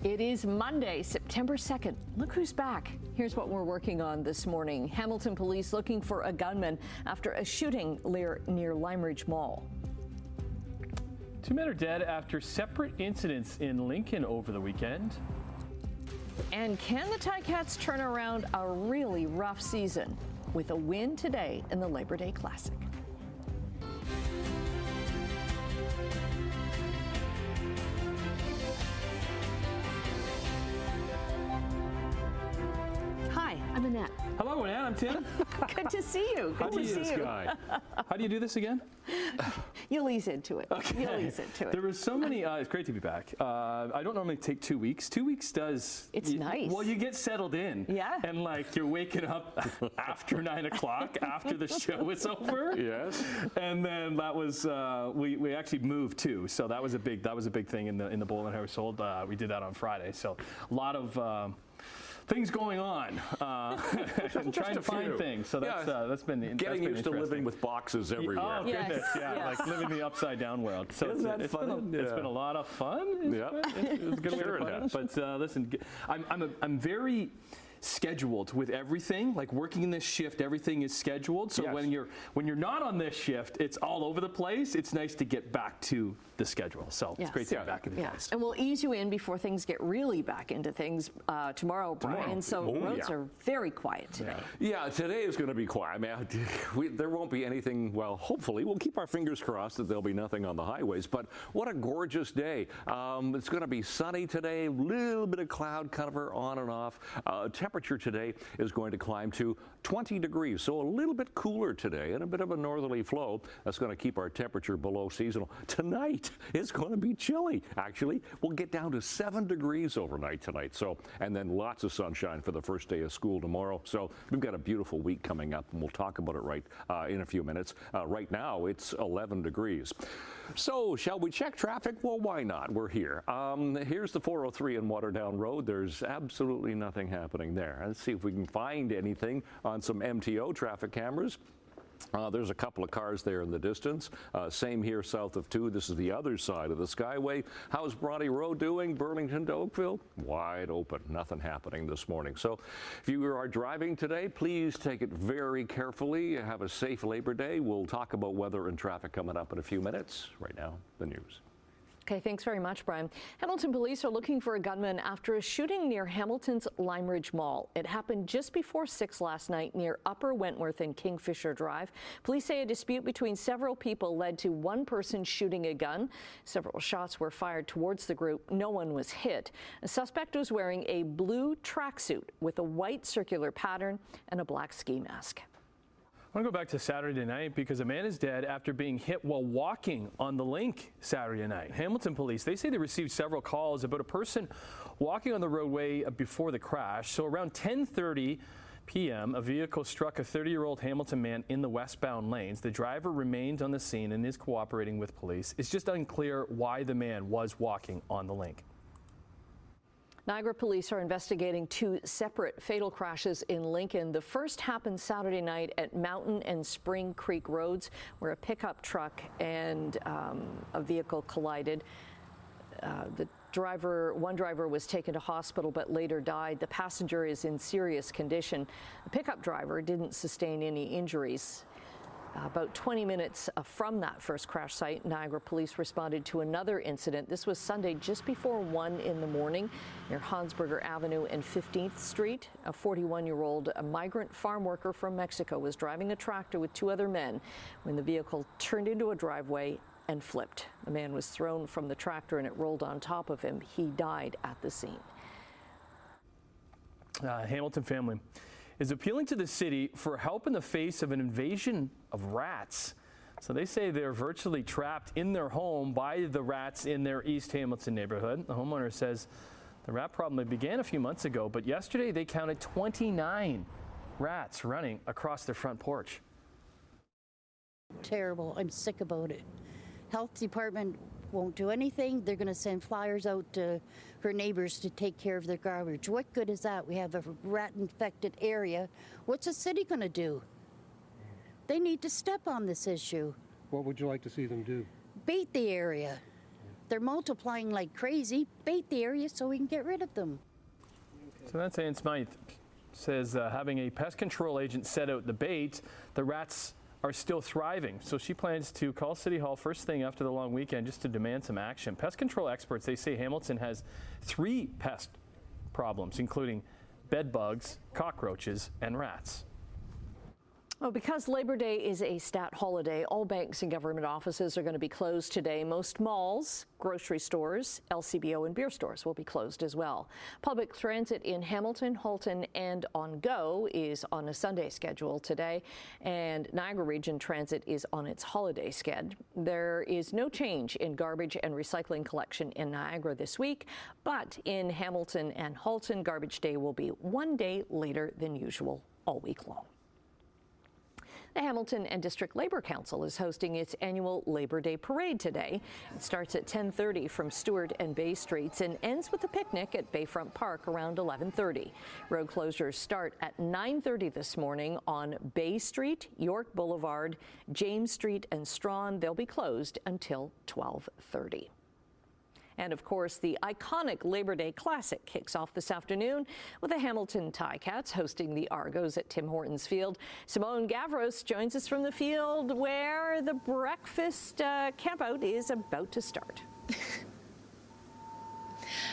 It is Monday, September 2nd. Look who's back. Here's what we're working on this morning. Hamilton police looking for a gunman after a shooting near Lime Ridge Mall. 2 men are dead after separate incidents in Lincoln over the weekend. And can the Ticats turn around a really rough season with a win today in the Labor Day Classic? Hi, I'm Annette. Hello, Annette. I'm Tim. Good to see you. Good to see you. How do you do this again? You'll ease into it. Okay. You'll ease into it. There was so many. It's great to be back. I don't normally take 2 weeks. 2 weeks does. It's nice. Well, you get settled in. Yeah. And like you're waking up after 9 o'clock after the show is over. Yes. And then that was we actually moved too. So that was a big thing in the Boland household. We did that on Friday. So a lot of. Things going on, and trying to find things. So that's been getting used to living with boxes everywhere. Oh goodness, Yes. like living the upside down world. So Isn't that fun? It's been a lot of fun. Yeah, it's a good way to put it. But listen, I'm very scheduled with everything. Like working in this shift, everything is scheduled. So when you're not on this shift, it's all over the place. It's nice to get back to the schedule. So it's great to be back in the place. And we'll ease you in before things get really back into things tomorrow, Brian. So roads are very quiet today. Yeah, today is going to be quiet. I mean, there won't be anything. Well, hopefully, we'll keep our fingers crossed that there'll be nothing on the highways. But what a gorgeous day. It's going to be sunny today, a little bit of cloud cover on and off. Temperature today is going to climb to 20 degrees, so a little bit cooler today and a bit of a northerly flow. That's going to keep our temperature below seasonal. Tonight, it's going to be chilly. Actually, we'll get down to 7 degrees overnight tonight. So, and then lots of sunshine for the first day of school tomorrow. So we've got a beautiful week coming up, and we'll talk about it in a few minutes. Right now, it's 11 degrees. So, shall we check traffic? Well, why not? We're here. Here's the 403 in Waterdown Road. There's absolutely nothing happening there. Let's see if we can find anything on some MTO traffic cameras. There's a couple of cars there in the distance. Same here south of 2. This is the other side of the Skyway. How's Bronte Road doing? Burlington to Oakville? Wide open. Nothing happening this morning. So if you are driving today, please take it very carefully. Have a safe Labor Day. We'll talk about weather and traffic coming up in a few minutes. Right now, the news. Okay, thanks very much, Brian. Hamilton police are looking for a gunman after a shooting near Hamilton's Lime Ridge Mall. It happened just before 6 last night near Upper Wentworth and Kingfisher Drive. Police say a dispute between several people led to one person shooting a gun. Several shots were fired towards the group. No one was hit. A suspect was wearing a blue tracksuit with a white circular pattern and a black ski mask. I want to go back to Saturday night because a man is dead after being hit while walking on the link Saturday night. Hamilton police, they say they received several calls about a person walking on the roadway before the crash. So around 10:30 p.m., a vehicle struck a 30-year-old Hamilton man in the westbound lanes. The driver remained on the scene and is cooperating with police. It's just unclear why the man was walking on the link. Niagara police are investigating 2 separate fatal crashes in Lincoln. The first happened Saturday night at Mountain and Spring Creek Roads, where a pickup truck and a vehicle collided. One driver was taken to hospital but later died. The passenger is in serious condition. The pickup driver didn't sustain any injuries. About 20 minutes from that first crash site, Niagara police responded to another incident. This was Sunday just before 1 in the morning near Hansberger Avenue and 15th Street. A 41-year-old migrant farm worker from Mexico was driving a tractor with 2 other men when the vehicle turned into a driveway and flipped. The man was thrown from the tractor and it rolled on top of him. He died at the scene. Hamilton family is appealing to the city for help in the face of an invasion of rats. So they say they're virtually trapped in their home by the rats in their East Hamilton neighborhood. The homeowner says the rat problem began a few months ago, but yesterday they counted 29 rats running across their front porch. Terrible. I'm sick about it. Health department won't do anything. They're going to send flyers out to her neighbors to take care of their garbage. What good is that? We have a rat-infected area. What's the city going to do? They need to step on this issue. What would you like to see them do? Bait the area. They're multiplying like crazy. Bait the area so we can get rid of them. So that's Ann Smythe. Says having a pest control agent set out the bait, the rats are still thriving. So she plans to call City Hall first thing after the long weekend just to demand some action. Pest control experts, they say Hamilton has 3 pest problems, including bed bugs, cockroaches, and rats. Well, because Labor Day is a stat holiday, all banks and government offices are going to be closed today. Most malls, grocery stores, LCBO and beer stores will be closed as well. Public transit in Hamilton, Halton and on Go is on a Sunday schedule today, and Niagara Region Transit is on its holiday sched. There is no change in garbage and recycling collection in Niagara this week, but in Hamilton and Halton, Garbage Day will be 1 day later than usual all week long. The Hamilton and District Labor Council is hosting its annual Labor Day Parade today. It starts at 10:30 from Stewart and Bay Streets and ends with a picnic at Bayfront Park around 11:30. Road closures start at 9:30 this morning on Bay Street, York Boulevard, James Street and Strawn. They'll be closed until 12:30. And of course, the iconic Labor Day Classic kicks off this afternoon with the Hamilton Ticats hosting the Argos at Tim Hortons Field. Simone Gavros joins us from the field where the breakfast campout is about to start.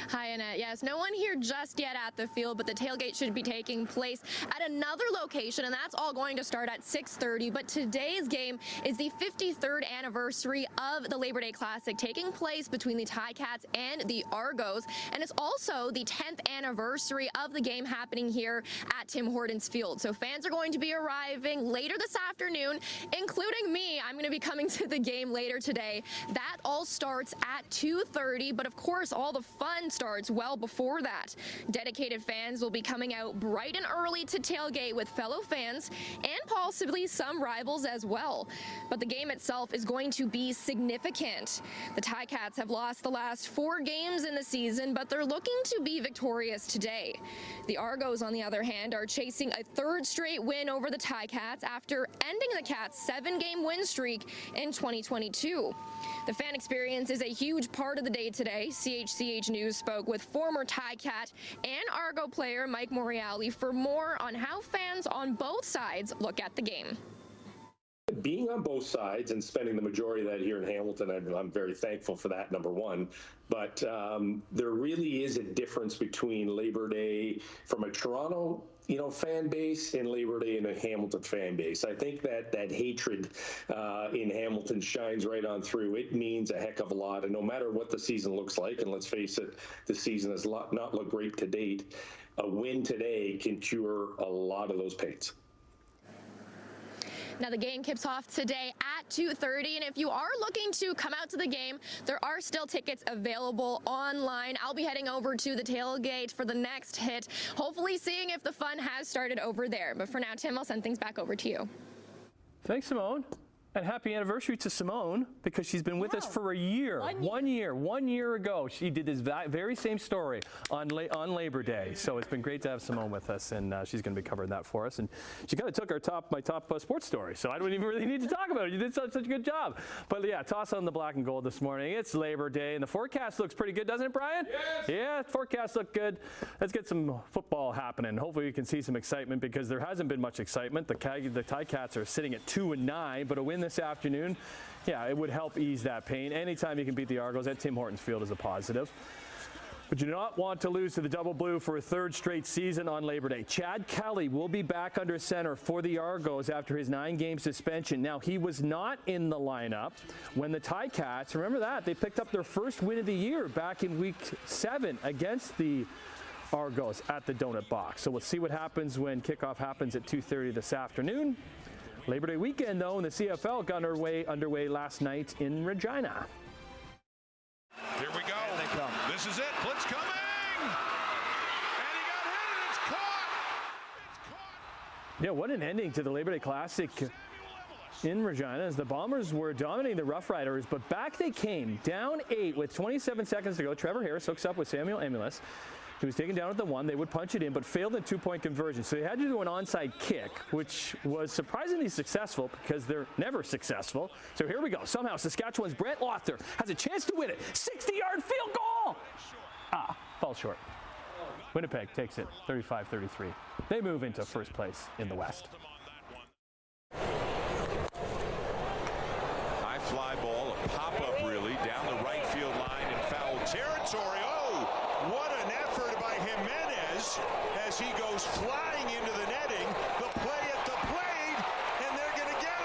Hi, Annette. Yes, no one here just yet at the field, but the tailgate should be taking place at another location, and that's all going to start at 6:30. But today's game is the 53rd anniversary of the Labor Day Classic, taking place between the Ticats and the Argos, and it's also the 10th anniversary of the game happening here at Tim Hortons Field. So fans are going to be arriving later this afternoon, including me. I'm going to be coming to the game later today. That all starts at 2:30, but of course, all the fun starts well before that. Dedicated fans will be coming out bright and early to tailgate with fellow fans and possibly some rivals as well. But the game itself is going to be significant. The Ticats have lost the last 4 games in the season, but they're looking to be victorious today. The Argos, on the other hand, are chasing a 3rd straight win over the Ticats after ending the Cats' 7-game win streak in 2022. The fan experience is a huge part of the day today. CHCH News spoke with former Ticat and Argo player Mike Morreale for more on how fans on both sides look at the game. Being on both sides and spending the majority of that here in Hamilton, I'm very thankful for that, number one. But there really is a difference between Labor Day from a Toronto fan base and Labor Day in a Hamilton fan base. I think that hatred in Hamilton shines right on through. It means a heck of a lot. And no matter what the season looks like, and let's face it, the season has not looked great to date, a win today can cure a lot of those pains. Now, the game kicks off today at 2:30, and if you are looking to come out to the game, there are still tickets available online. I'll be heading over to the tailgate for the next hit, hopefully seeing if the fun has started over there. But for now, Tim, I'll send things back over to you. Thanks, Simone. And happy anniversary to Simone, because she's been with us for a year. 1 year. 1 year ago, she did this very same story on Labor Day. So it's been great to have Simone with us, and she's going to be covering that for us. And she kind of took my top sports story, so I don't even really need to talk about it. You did such a good job. But yeah, toss on the black and gold this morning. It's Labor Day, and the forecast looks pretty good, doesn't it, Brian? Yes. Yeah, forecast look good. Let's get some football happening. Hopefully we can see some excitement, because there hasn't been much excitement. The Ticats are sitting at 2-9, but a win this afternoon, yeah, it would help ease that pain. Anytime you can beat the Argos at Tim Hortons Field is a positive. But you do not want to lose to the Double Blue for a 3rd straight season on Labor Day. Chad Kelly will be back under center for the Argos after his 9-game suspension. Now, he was not in the lineup when the Ticats, remember that, they picked up their first win of the year back in Week 7 against the Argos at the Donut Box. So we'll see what happens when kickoff happens at 2:30 this afternoon. Labor Day weekend, though, and the CFL got underway last night in Regina. Here we go. And they come. This is it. Blitz coming. And he got hit, and it's caught. It's caught. Yeah, what an ending to the Labor Day Classic in Regina, as the Bombers were dominating the Rough Riders, but back they came, down 8 with 27 seconds to go. Trevor Harris hooks up with Samuel Emulus. He was taken down at the 1. They would punch it in, but failed in 2-point conversion. So they had to do an onside kick, which was surprisingly successful because they're never successful. So here we go. Somehow Saskatchewan's Brent Lothar has a chance to win it. 60-yard field goal. Falls short. Winnipeg takes it 35-33. They move into first place in the West. High fly ball, a pop-up really, down the right field line in foul territory. Oh, what an effort by Jimenez as he goes flying into the netting. The play at the plate, and they're going to get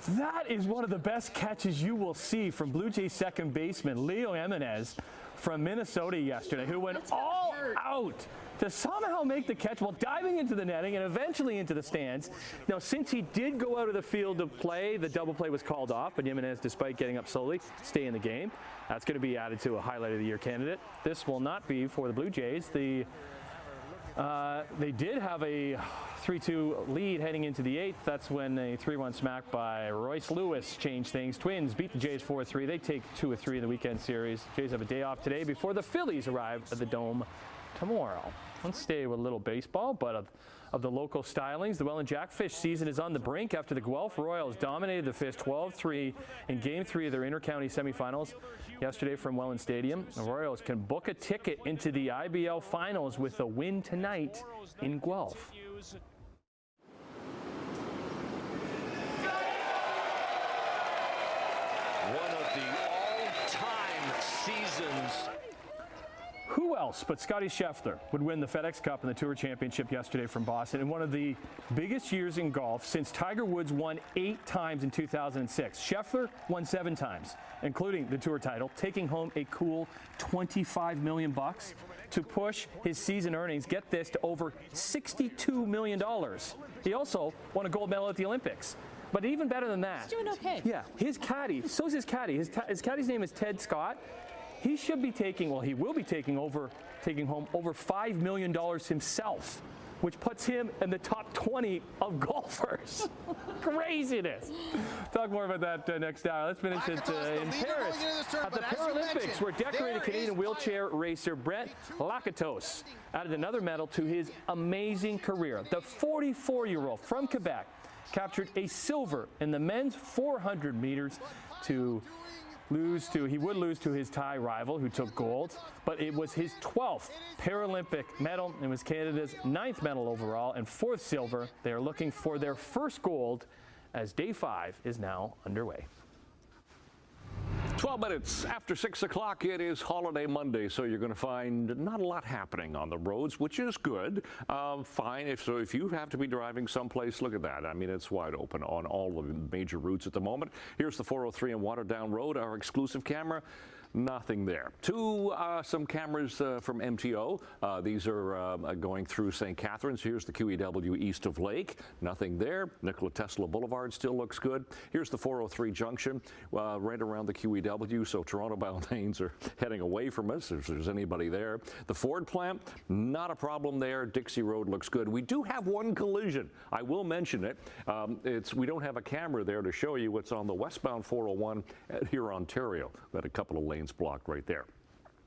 him. That is one of the best catches you will see from Blue Jays second baseman Leo Jimenez from Minnesota yesterday, who went all out to somehow make the catch while diving into the netting and eventually into the stands. Now, since he did go out of the field to play, the double play was called off, but Jimenez, despite getting up slowly, stay in the game. That's going to be added to a highlight of the year candidate. This will not be for the Blue Jays. They did have a 3-2 lead heading into the 8th. That's when a 3-1 smack by Royce Lewis changed things. Twins beat the Jays 4-3. They take 2 of 3 in the weekend series. Jays have a day off today before the Phillies arrive at the Dome tomorrow. Let's stay with a little baseball, but of the local stylings, the Welland Jackfish season is on the brink after the Guelph Royals dominated the Fish 12-3 in Game 3 of their inter-county semifinals yesterday from Welland Stadium. The Royals can book a ticket into the IBL Finals with a win tonight in Guelph. One of the all-time seasons. Who else but Scotty Scheffler would win the FedEx Cup and the Tour Championship yesterday from Boston in one of the biggest years in golf since Tiger Woods won 8 times in 2006. Scheffler won 7 times, including the Tour title, taking home a cool $25 million to push his season earnings, get this, to over $62 million. He also won a gold medal at the Olympics. But even better than that. He's doing okay. Yeah, his caddy, so's his caddy. His caddy's name is Ted Scott. He should be taking, well, he will be taking home over $5 million himself, which puts him in the top 20 of golfers. Craziness. Talk more about that next hour. Let's finish it in Paris at the Paralympics, where decorated Canadian wheelchair racer Brett Lakatos added another medal to his amazing career. The 44-year-old from Quebec captured a silver in the men's 400 meters he would lose to his Thai rival, who took gold, but it was his 12th Paralympic medal. It was Canada's 9th medal overall and 4th silver. They are looking for their first gold as day 5 is now underway. 12 minutes after 6 o'clock, it is Holiday Monday, so you're going to find not a lot happening on the roads, which is good. Fine. If you have to be driving someplace, look at that. I mean, it's wide open on all the major routes at the moment. Here's the 403 and Waterdown Road, our exclusive camera. Nothing there. Some cameras from MTO. These are going through St. Catharines. Here's the QEW east of Lake. Nothing there. Nikola Tesla Boulevard still looks good. Here's the 403 junction right around the QEW. So Toronto-bound lanes are heading away from us if there's anybody there. The Ford plant, not a problem there. Dixie Road looks good. We do have one collision. I will mention it. We don't have a camera there to show you what's on the westbound 401 here, Ontario. Got a couple of lanes blocked right there.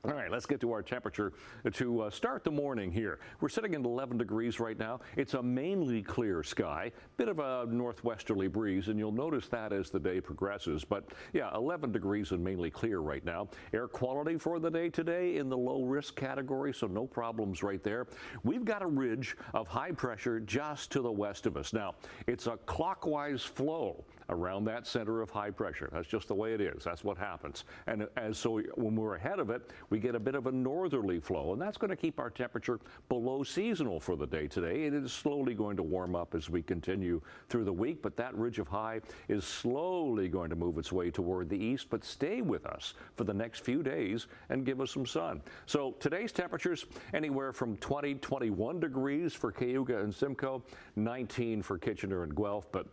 All right, let's get to our temperature to start the morning here. We're sitting at 11 degrees right now. It's a mainly clear sky, bit of a northwesterly breeze, and you'll notice that as the day progresses. But yeah, 11 degrees and mainly clear right now. Air quality for the day today in the low risk category, so no problems right there. We've got a ridge of high pressure just to the west of us. Now, it's a clockwise flow around that center of high pressure. That's just the way it is. That's what happens. And so when we're ahead of it, we get a bit of a northerly flow, and that's going to keep our temperature below seasonal for the day today. It is slowly going to warm up as we continue through the week, but that ridge of high is slowly going to move its way toward the east, but stay with us for the next few days and give us some sun. So today's temperatures anywhere from 20, 21 degrees for Cayuga and Simcoe, 19 for Kitchener and Guelph, but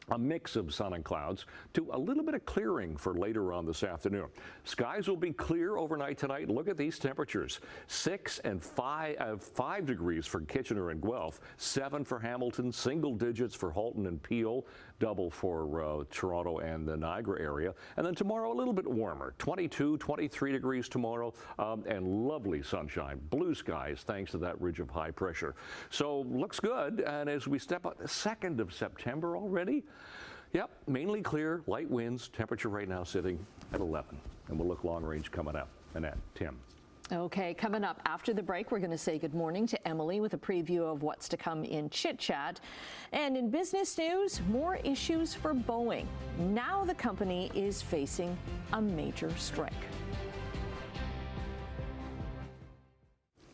a mix of sun and clouds to a little bit of clearing for later on this afternoon. Skies will be clear overnight tonight. Look at these temperatures. 6 and 5 degrees for Kitchener and Guelph, 7 for Hamilton, single digits for Halton and Peel, double for Toronto and the Niagara area. And then tomorrow, a little bit warmer, 22, 23 degrees tomorrow, and lovely sunshine, blue skies, thanks to that ridge of high pressure. So looks good. And as we step up, the 2nd of September already, yep, mainly clear, light winds, temperature right now sitting at 11. And we'll look long range coming up. Annette, Tim. Okay, coming up after the break, we're going to say good morning to Emily with a preview of what's to come in Chit Chat. And in business news, more issues for Boeing. Now the company is facing a major strike.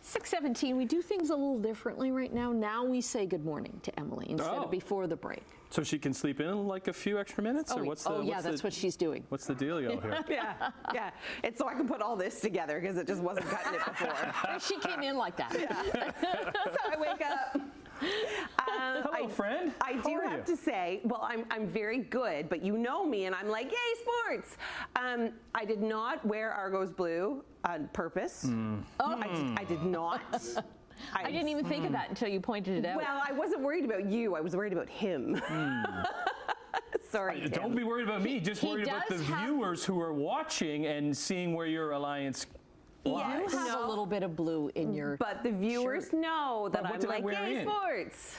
6:17, we do things a little differently right now. Now we say good morning to Emily instead of before the break. So she can sleep in like a few extra minutes? Or what's the, that's what she's doing. What's the dealio here? Yeah. It's so I can put all this together because it just wasn't cutting it before. She came in like that. So I wake up. Hello, friend. I do have to say, well, I'm very good, but you know me, and I'm like, yay, sports. I did not wear Argos blue on purpose. I did not. I didn't even think of that until you pointed it out. Well, I wasn't worried about you. I was worried about him. Sorry, Tim. Don't be worried about me. Just worried about the viewers who are watching and seeing where your alliance lies. You have a little bit of blue in your But the viewers know that I'm like, yay, sports.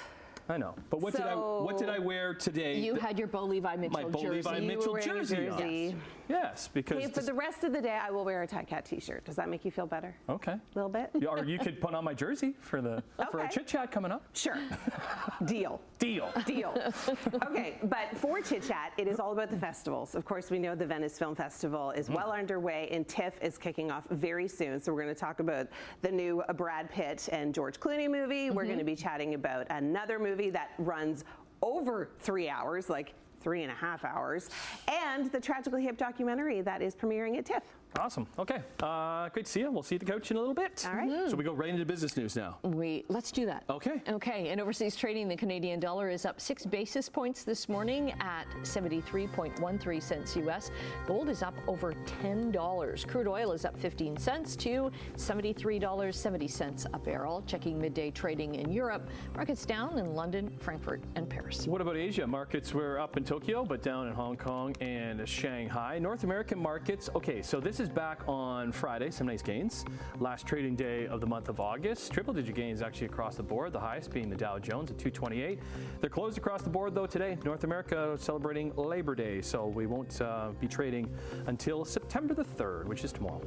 I know, but what did I wear today? You had your Bo Levi Mitchell my Bo jersey. Levi Mitchell jersey. Yes, because for the rest of the day, I will wear a Ticat t-shirt. Does that make you feel better? Okay, a little bit. Or you could put on my jersey for a Chit Chat coming up. Sure. Deal. Okay, but for Chit Chat, it is all about the festivals. Of course, we know the Venice Film Festival is well underway, and TIFF is kicking off very soon. So we're going to talk about the new Brad Pitt and George Clooney movie. We're going to be chatting about another movie that runs over 3 hours, like 3.5 hours, and the Tragically Hip documentary that is premiering at TIFF. Awesome. Okay. Great to see you. We'll see you at the couch in a little bit. All right. So we go right into business news now. Let's do that. Okay. Okay. In overseas trading, the Canadian dollar is up 6 basis points this morning at 73.13 cents US. Gold is up over $10. Crude oil is up 15 cents to $73.70 a barrel. Checking midday trading in Europe, markets down in London, Frankfurt, and Paris. What about Asia? Markets were up in Tokyo, but down in Hong Kong and Shanghai. North American markets, okay, so this is back on Friday, some nice gains. Last trading day of the month of August. Triple-digit gains actually across the board, the highest being the Dow Jones at 228. They're closed across the board, though, today. North America celebrating Labor Day, so we won't be trading until September the 3rd, which is tomorrow.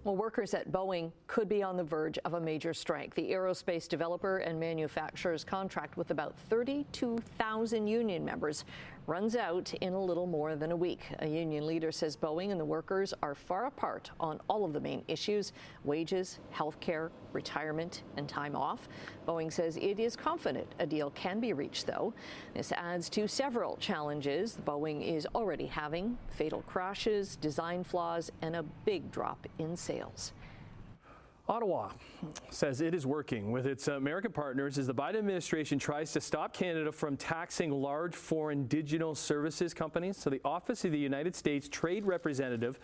Well, workers at Boeing could be on the verge of a major strike. The aerospace developer and manufacturer's contract with about 32,000 union members runs out in a little more than a week. A union leader says Boeing and the workers are far apart on all of the main issues: wages, health care, retirement, and time off. Boeing says it is confident a deal can be reached, though. This adds to several challenges Boeing is already having: fatal crashes, design flaws, and a big drop in sales. Ottawa says it is working with its American partners as the Biden administration tries to stop Canada from taxing large foreign digital services companies. So the Office of the United States Trade Representative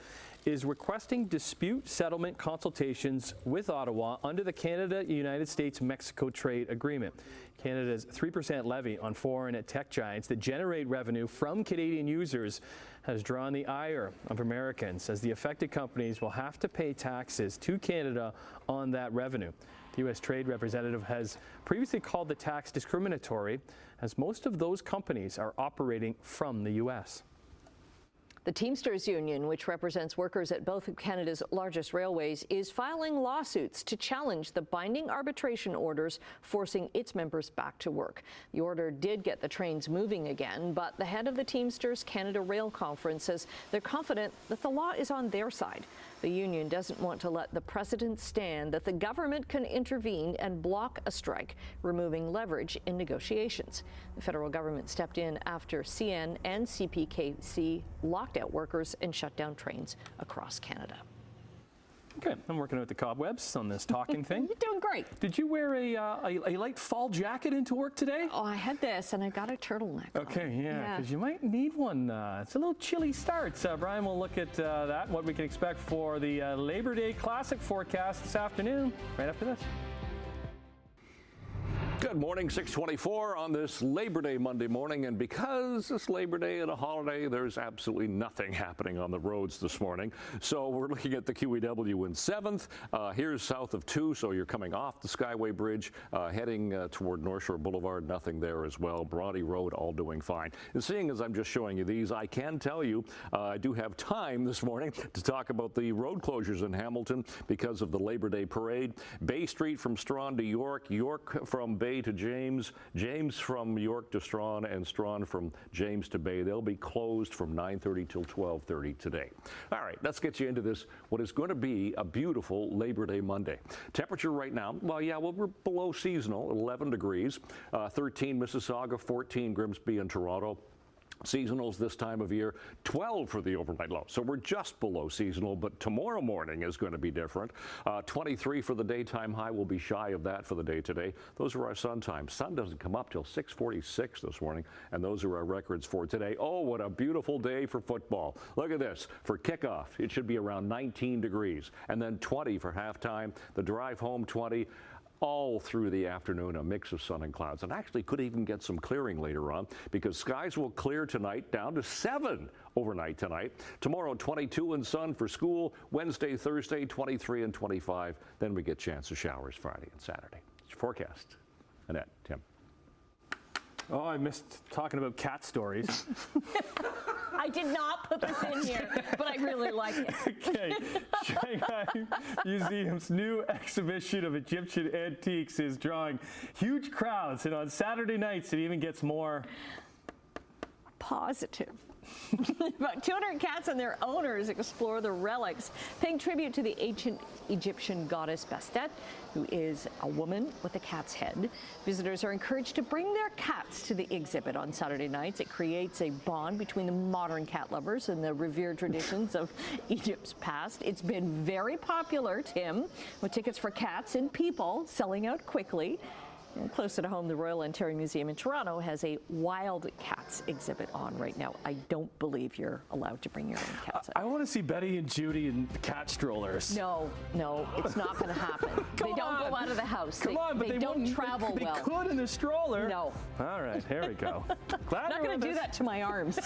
is requesting dispute settlement consultations with Ottawa under the Canada-United States-Mexico Trade Agreement. Canada's 3% levy on foreign tech giants that generate revenue from Canadian users has drawn the ire of Americans, as the affected companies will have to pay taxes to Canada on that revenue. The U.S. Trade Representative has previously called the tax discriminatory, as most of those companies are operating from the U.S. The Teamsters Union, which represents workers at both of Canada's largest railways, is filing lawsuits to challenge the binding arbitration orders forcing its members back to work. The order did get the trains moving again, but the head of the Teamsters Canada Rail Conference says they're confident that the law is on their side. The union doesn't want to let the precedent stand that the government can intervene and block a strike, removing leverage in negotiations. The federal government stepped in after CN and CPKC locked out workers and shut down trains across Canada. Okay, I'm working out the cobwebs on this talking thing. You're doing great. Did you wear a light fall jacket into work today? Oh, I had this, and I got a turtleneck. Okay, yeah, because you might need one. It's a little chilly start. Brian will look at that, what we can expect for the Labor Day Classic forecast this afternoon, right after this. Good morning, 6:24 on this Labor Day Monday morning, and because it's Labor Day and a holiday, there's absolutely nothing happening on the roads this morning. So we're looking at the QEW in 7th. Here's south of 2, so you're coming off the Skyway Bridge, heading toward North Shore Boulevard, nothing there as well. Bronte Road, all doing fine. And seeing as I'm just showing you these, I can tell you I do have time this morning to talk about the road closures in Hamilton because of the Labor Day parade. Bay Street from Strawn to York, York from Bay to James, James from York to Strawn, and Strawn from James to Bay. They'll be closed from 9:30 till 12:30 today. All right, let's get you into this, what is going to be a beautiful Labor Day Monday. Temperature right now, well, we're below seasonal, 11 degrees, 13 Mississauga, 14 Grimsby and Toronto. Seasonals this time of year, 12 for the overnight low. So we're just below seasonal, but tomorrow morning is going to be different. 23 for the daytime high. We'll be shy of that for the day today. Those are our sun times. Sun doesn't come up till 6:46 this morning, and those are our records for today. Oh, what a beautiful day for football. Look at this. For kickoff, it should be around 19 degrees, and then 20 for halftime. The drive home, 20. All through the afternoon, a mix of sun and clouds, and actually could even get some clearing later on because skies will clear tonight down to 7 overnight tonight. Tomorrow, 22 and sun for school. Wednesday, Thursday, 23 and 25. Then we get chance of showers Friday and Saturday. It's your forecast. Annette, Tim. Oh, I missed talking about cat stories. I did not put this in here, but I really like it. Okay, Shanghai Museum's new exhibition of Egyptian antiques is drawing huge crowds, and on Saturday nights it even gets more Positive. About 200 cats and their owners explore the relics, paying tribute to the ancient Egyptian goddess Bastet, who is a woman with a cat's head. Visitors are encouraged to bring their cats to the exhibit on Saturday nights. It creates a bond between the modern cat lovers and the revered traditions of Egypt's past. It's been very popular, Tim, with tickets for cats and people selling out quickly. And closer to home, the Royal Ontario Museum in Toronto has a wild cats exhibit on right now. I don't believe you're allowed to bring your own cats. I want to see Betty and Judy in the cat strollers. No, it's not going to happen. They don't go out of the house. But they don't travel well. They could in the stroller. No. All right, here we go. Glad I'm not going to do that to my arms.